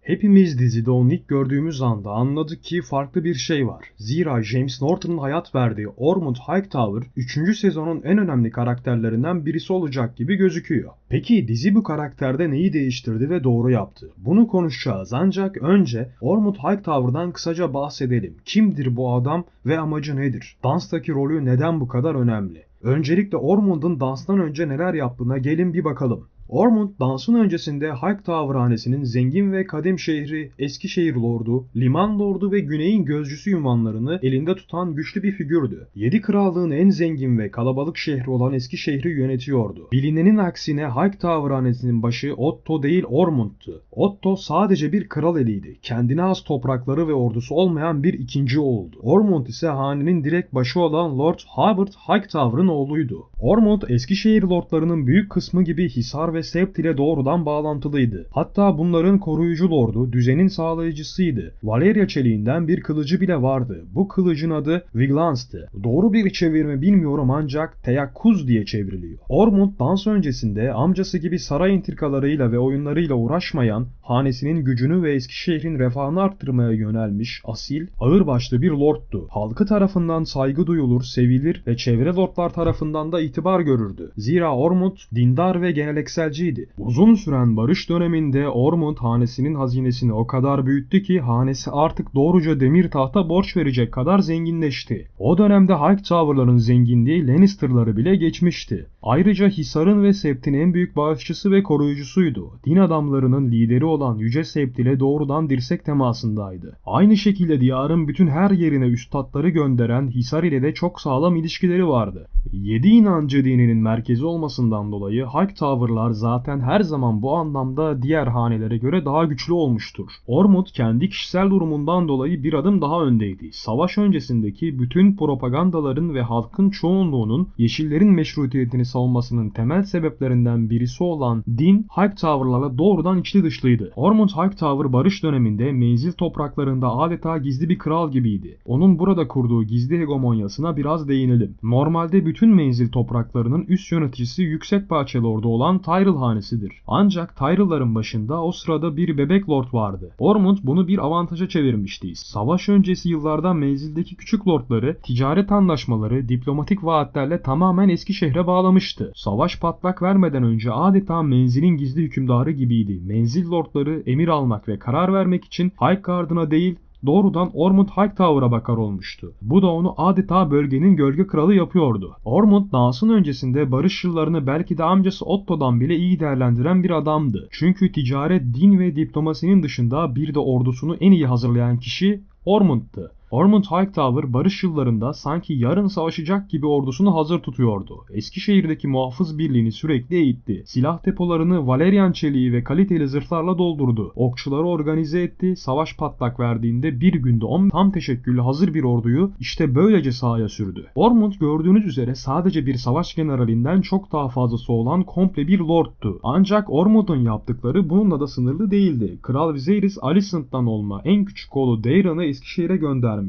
Hepimiz dizide onu ilk gördüğümüz anda anladık ki farklı bir şey var. Zira James Norton'un hayat verdiği Ormond Hightower 3. sezonun en önemli karakterlerinden birisi olacak gibi gözüküyor. Peki dizi bu karakterde neyi değiştirdi ve doğru yaptı? Bunu konuşacağız ancak önce Ormond Hightower'dan kısaca bahsedelim. Kimdir bu adam ve amacı nedir? Danstaki rolü neden bu kadar önemli? Öncelikle Ormond'un danstan önce neler yaptığına gelin bir bakalım. Ormond dansın öncesinde Hightower hanesinin zengin ve kadim şehri, Eskişehir Lordu, Liman Lordu ve Güney'in gözcüsü unvanlarını elinde tutan güçlü bir figürdü. 7 krallığın en zengin ve kalabalık şehri olan Eskişehir'i yönetiyordu. Bilinenin aksine Hightower hanesinin başı Otto değil Ormond'tu. Otto sadece bir kral eliydi. Kendine az toprakları ve ordusu olmayan bir ikinci oğuldu. Ormond ise hanenin direkt başı olan Lord Hubert Hightower'ın oğluydu. Ormond Eskişehir lordlarının büyük kısmı gibi Hisar ve Sept ile doğrudan bağlantılıydı. Hatta bunların koruyucu lordu, düzenin sağlayıcısıydı. Valeria çeliğinden bir kılıcı bile vardı. Bu kılıcın adı Viglans'tı. Doğru bir çevirme bilmiyorum ancak teyakkuz diye çevriliyor. Ormond dans öncesinde amcası gibi saray intrikalarıyla ve oyunlarıyla uğraşmayan, hanesinin gücünü ve Eskişehir'in refahını arttırmaya yönelmiş, asil, ağırbaşlı bir lordtu. Halkı tarafından saygı duyulur, sevilir ve çevre lordlar tarafından da itibar görürdü. Zira Ormond dindar ve gelenekselciydi. Uzun süren barış döneminde Ormond hanesinin hazinesini o kadar büyüttü ki hanesi artık doğruca demir tahta borç verecek kadar zenginleşti. O dönemde Hightower'ların zenginliği Lannister'ları bile geçmişti. Ayrıca Hisar'ın ve Sept'in en büyük bağışçısı ve koruyucusuydu. Din adamlarının lideri olan Yüce Sept ile doğrudan dirsek temasındaydı. Aynı şekilde diyarın bütün her yerine üstatları gönderen Hisar ile de çok sağlam ilişkileri vardı. 7 inancı dininin merkezi olmasından dolayı Hightower'lar zaten her zaman bu anlamda diğer hanelere göre daha güçlü olmuştur. Ormond kendi kişisel durumundan dolayı bir adım daha öndeydi. Savaş öncesindeki bütün propagandaların ve halkın çoğunluğunun Yeşillerin meşrutiyetini savunmasının temel sebeplerinden birisi olan din Hightower'larla doğrudan içli dışlıydı. Ormond Hightower barış döneminde menzil topraklarında adeta gizli bir kral gibiydi. Onun burada kurduğu gizli hegemonyasına biraz değinelim. Normalde bütün menzil topraklarının üst yöneticisi yüksek bahçeli lordu olan Tyrell hanesidir. Ancak Tyrell'ların başında o sırada bir bebek lord vardı. Ormond bunu bir avantaja çevirmişti. Savaş öncesi yıllarda menzildeki küçük lordları ticaret anlaşmaları, diplomatik vaatlerle tamamen Eskişehir'e bağlamıştı. Savaş patlak vermeden önce adeta menzilin gizli hükümdarı gibiydi. Menzil lordları emir almak ve karar vermek için Highgarden'a değil doğrudan Ormond Hightower'a bakar olmuştu. Bu da onu adeta bölgenin gölge kralı yapıyordu. Ormond dansın öncesinde barış yıllarını belki de amcası Otto'dan bile iyi değerlendiren bir adamdı. Çünkü ticaret, din ve diplomasinin dışında bir de ordusunu en iyi hazırlayan kişi Ormond'tu. Ormond Hightower barış yıllarında sanki yarın savaşacak gibi ordusunu hazır tutuyordu. Eskişehir'deki muhafız birliğini sürekli eğitti. Silah depolarını Valerian çeliği ve kaliteli zırhlarla doldurdu. Okçuları organize etti. Savaş patlak verdiğinde bir günde 10 tam teşekküllü hazır bir orduyu işte böylece sahaya sürdü. Ormond gördüğünüz üzere sadece bir savaş generalinden çok daha fazlası olan komple bir lordtu. Ancak Ormond'un yaptıkları bununla da sınırlı değildi. Kral Viserys Alicent'tan olma en küçük oğlu Daeron'u Eskişehir'e göndermişti.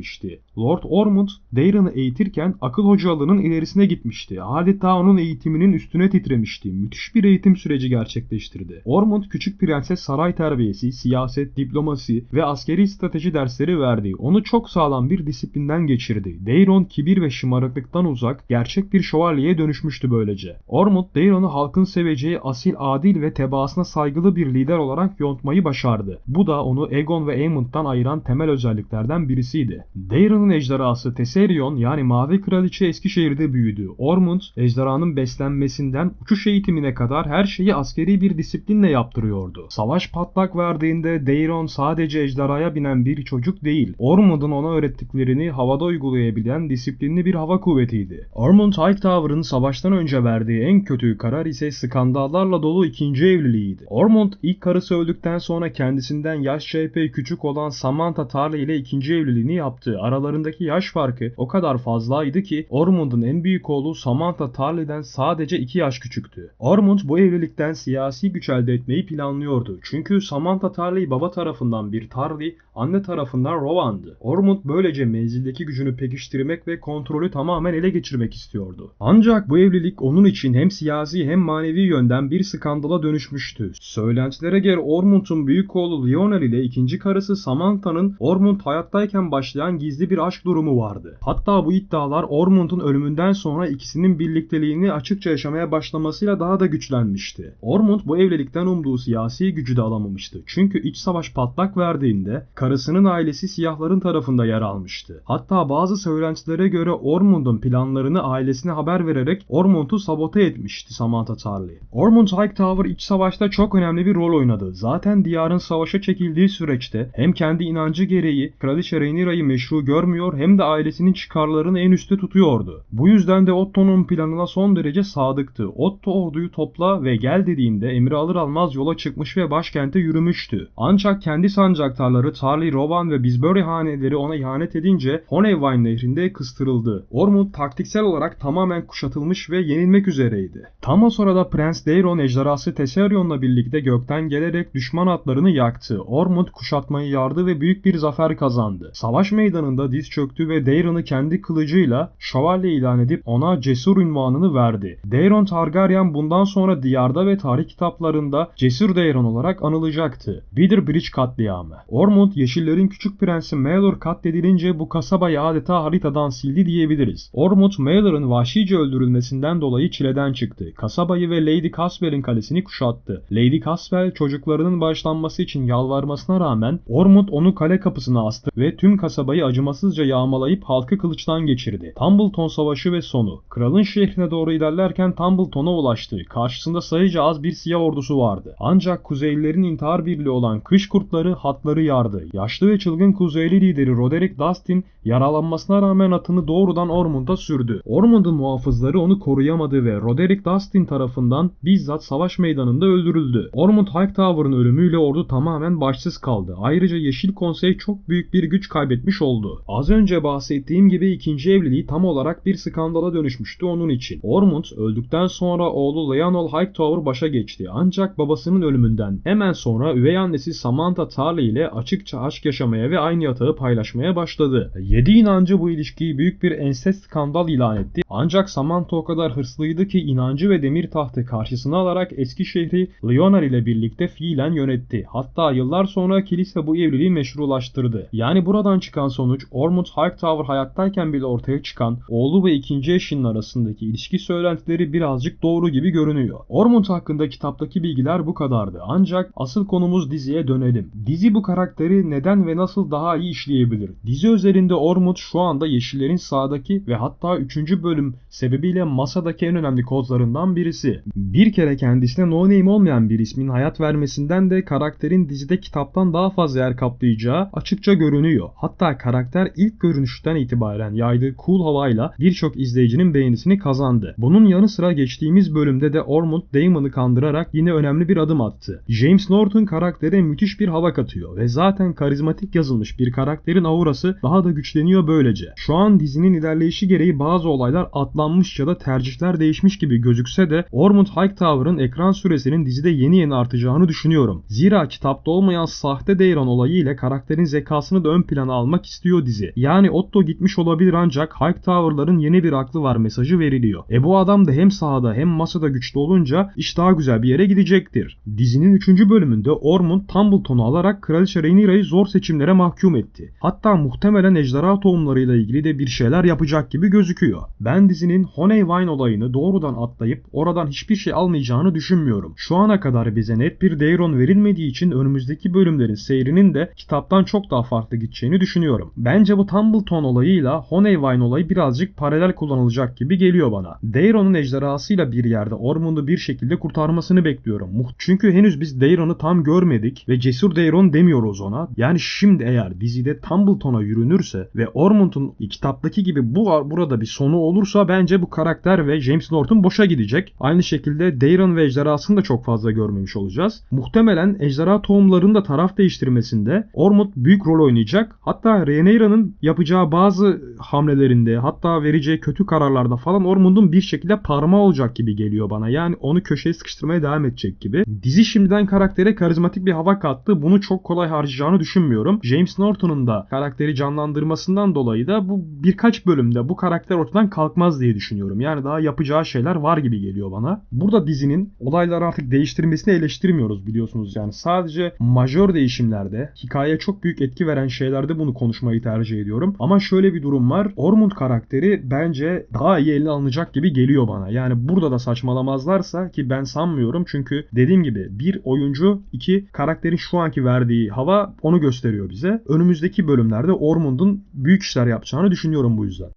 Lord Ormond, Daeron'u eğitirken akıl hocalığının ilerisine gitmişti. Adeta onun eğitiminin üstüne titremişti. Müthiş bir eğitim süreci gerçekleştirdi. Ormond küçük prense saray terbiyesi, siyaset, diplomasi ve askeri strateji dersleri verdi. Onu çok sağlam bir disiplinden geçirdi. Daeron kibir ve şımarıklıktan uzak, gerçek bir şövalyeye dönüşmüştü böylece. Ormond, Daeron'u halkın seveceği asil, adil ve tebaasına saygılı bir lider olarak yontmayı başardı. Bu da onu Aegon ve Aemond'dan ayıran temel özelliklerden birisiydi. Daeron'un ejderhası Tesserion yani Mavi Kraliçe Eskişehir'de büyüdü. Ormond, ejderhanın beslenmesinden uçuş eğitimine kadar her şeyi askeri bir disiplinle yaptırıyordu. Savaş patlak verdiğinde Daeron sadece ejderhaya binen bir çocuk değil, Ormond'un ona öğrettiklerini havada uygulayabilen disiplinli bir hava kuvvetiydi. Ormond Hightower'ın savaştan önce verdiği en kötü karar ise skandallarla dolu ikinci evliliğiydi. Ormond ilk karısı öldükten sonra kendisinden yaşça epey küçük olan Samantha Tarly ile ikinci evliliğini yaptığı aralarındaki yaş farkı o kadar fazlaydı ki Ormond'un en büyük oğlu Samantha Tarly'den sadece 2 yaş küçüktü. Ormond bu evlilikten siyasi güç elde etmeyi planlıyordu. Çünkü Samantha Tarly baba tarafından bir Tarly, anne tarafından Rowan'dı. Ormond böylece menzildeki gücünü pekiştirmek ve kontrolü tamamen ele geçirmek istiyordu. Ancak bu evlilik onun için hem siyasi hem manevi yönden bir skandala dönüşmüştü. Söylentilere göre Ormond'un büyük oğlu Lionel ile ikinci karısı Samantha'nın Ormond hayattayken başlayan gizli bir aşk durumu vardı. Hatta bu iddialar Ormond'un ölümünden sonra ikisinin birlikteliğini açıkça yaşamaya başlamasıyla daha da güçlenmişti. Ormond bu evlilikten umduğu siyasi gücü de alamamıştı. Çünkü iç savaş patlak verdiğinde karısının ailesi siyahların tarafında yer almıştı. Hatta bazı söylentilere göre Ormond'un planlarını ailesine haber vererek Ormond'u sabote etmişti Samantha Tarly. Ormond Hightower iç savaşta çok önemli bir rol oynadı. Zaten diyarın savaşa çekildiği süreçte hem kendi inancı gereği Kraliçe Rhaenyra'yı meşru görmüyor hem de ailesinin çıkarlarını en üstte tutuyordu. Bu yüzden de Otto'nun planına son derece sadıktı. Otto orduyu topla ve gel dediğinde emri alır almaz yola çıkmış ve başkente yürümüştü. Ancak kendi sancaktarları Tarly, Rowan ve Bisbury haneleri ona ihanet edince Honeyvine nehrinde kıstırıldı. Ormond taktiksel olarak tamamen kuşatılmış ve yenilmek üzereydi. Tam o sırada Prens Daeron ejderhası Tesserion'la birlikte gökten gelerek düşman atlarını yaktı. Ormond kuşatmayı yardı ve büyük bir zafer kazandı. Savaş meydanında diz çöktü ve Daeron'u kendi kılıcıyla şövalye ilan edip ona cesur unvanını verdi. Daeron Targaryen bundan sonra diyarda ve tarih kitaplarında Cesur Daeron olarak anılacaktı. Bitter Bridge katliamı. Ormond Yeşillerin küçük prensi Maelor katledilince bu kasabayı adeta haritadan sildi diyebiliriz. Ormond Maelor'ın vahşice öldürülmesinden dolayı çileden çıktı. Kasabayı ve Lady Caswell'in kalesini kuşattı. Lady Caswell çocuklarının bağışlanması için yalvarmasına rağmen Ormond onu kale kapısına astı ve tüm kasabayı acımasızca yağmalayıp halkı kılıçtan geçirdi. Tumbleton Savaşı ve sonu. Kralın şehrine doğru ilerlerken Tumbleton'a ulaştı. Karşısında sayıca az bir siyah ordusu vardı. Ancak Kuzeylilerin intihar birliği olan Kış Kurtları hatları yardı. Yaşlı ve çılgın Kuzeyli lideri Roderick Dustin yaralanmasına rağmen atını doğrudan Ormond'a sürdü. Ormond'un muhafızları onu koruyamadı ve Roderick Dustin tarafından bizzat savaş meydanında öldürüldü. Ormond Hightower'ın ölümüyle ordu tamamen başsız kaldı. Ayrıca Yeşil Konsey çok büyük bir güç kaybetmiş oldu. Az önce bahsettiğim gibi ikinci evliliği tam olarak bir skandala dönüşmüştü onun için. Ormond öldükten sonra oğlu Lionel Hightower başa geçti. Ancak babasının ölümünden hemen sonra üvey annesi Samantha Tarly ile açıkça aşk yaşamaya ve aynı yatağı paylaşmaya başladı. Yedi inancı bu ilişkiyi büyük bir ensest skandal ilan etti. Ancak Samantha o kadar hırslıydı ki inancı ve demir tahtı karşısına alarak eski şehri Lionel ile birlikte fiilen yönetti. Hatta yıllar sonra kilise bu evliliği meşrulaştırdı. Yani buradan çıkan sonuç Ormond Hightower hayattayken bile ortaya çıkan oğlu ve ikinci eşinin arasındaki ilişki söylentileri birazcık doğru gibi görünüyor. Ormond hakkında kitaptaki bilgiler bu kadardı. Ancak asıl konumuz diziye dönelim. Dizi bu karakteri neden ve nasıl daha iyi işleyebilir? Dizi özelinde Ormond şu anda Yeşillerin sağdaki ve hatta 3. bölüm sebebiyle masadaki en önemli kozlarından birisi. Bir kere kendisine no name olmayan bir ismin hayat vermesinden de karakterin dizide kitaptan daha fazla yer kaplayacağı açıkça görünüyor. Hatta karakter ilk görünüşten itibaren yaydığı cool havayla birçok izleyicinin beğenisini kazandı. Bunun yanı sıra geçtiğimiz bölümde de Ormond Daemon'u kandırarak yine önemli bir adım attı. James Norton karaktere müthiş bir hava katıyor ve zaten karizmatik yazılmış bir karakterin aurası daha da güçleniyor böylece. Şu an dizinin ilerleyişi gereği bazı olaylar atlanmış ya da tercihler değişmiş gibi gözükse de Ormond Hightower'ın ekran süresinin dizide yeni artacağını düşünüyorum. Zira kitapta olmayan sahte Daeron olayı ile karakterin zekasını da ön plana almak istiyor dizi. Yani Otto gitmiş olabilir ancak Hightower'ların yeni bir aklı var mesajı veriliyor. Bu adam da hem sahada hem masada güçlü olunca iş daha güzel bir yere gidecektir. Dizinin 3. bölümünde Ormond Tumbleton'u alarak Kraliçe Rhaenyra'yı zor seçimlere mahkum etti. Hatta muhtemelen ejderha tohumlarıyla ilgili de bir şeyler yapacak gibi gözüküyor. Ben dizinin Honeyvine olayını doğrudan atlayıp oradan hiçbir şey almayacağını düşünmüyorum. Şu ana kadar bize net bir Daeron verilmediği için önümüzdeki bölümlerin seyrinin de kitaptan çok daha farklı gideceğini düşünüyorum. Bence bu Tumbleton olayıyla Honeyvine olayı birazcık paralel kullanılacak gibi geliyor bana. Daeron'un ejderhasıyla bir yerde Ormond'u bir şekilde kurtarmasını bekliyorum. Çünkü henüz biz Daeron'u tam görmedik ve cesur Daeron demiyoruz ona. Yani şimdi eğer dizide Tumbleton'a yürünürse ve Ormond'un kitaptaki gibi burada bir sonu olursa bence bu karakter ve James Norton boşa gidecek. Aynı şekilde Daeron ve ejderhasını da çok fazla görmemiş olacağız. Muhtemelen ejderha tohumlarının da taraf değiştirmesinde Ormond büyük rol oynayacak. Hatta burada Rhaenyra'nın yapacağı bazı hamlelerinde, hatta vereceği kötü kararlarda falan Ormond'un bir şekilde parmağı olacak gibi geliyor bana. Yani onu köşeye sıkıştırmaya devam edecek gibi. Dizi şimdiden karaktere karizmatik bir hava kattı. Bunu çok kolay harcayacağını düşünmüyorum. James Norton'un da karakteri canlandırmasından dolayı da bu birkaç bölümde bu karakter ortadan kalkmaz diye düşünüyorum. Yani daha yapacağı şeyler var gibi geliyor bana. Burada dizinin olayları artık değiştirmesini eleştirmiyoruz biliyorsunuz. Yani sadece majör değişimlerde, hikayeye çok büyük etki veren şeylerde bunu konuşmayı tercih ediyorum. Ama şöyle bir durum var. Ormond karakteri bence daha iyi eline alınacak gibi geliyor bana. Yani burada da saçmalamazlarsa, ki ben sanmıyorum. Çünkü dediğim gibi bir oyuncu, iki karakterin şu anki verdiği hava onu gösteriyor bize. Önümüzdeki bölümlerde Ormond'un büyük işler yapacağını düşünüyorum bu yüzden.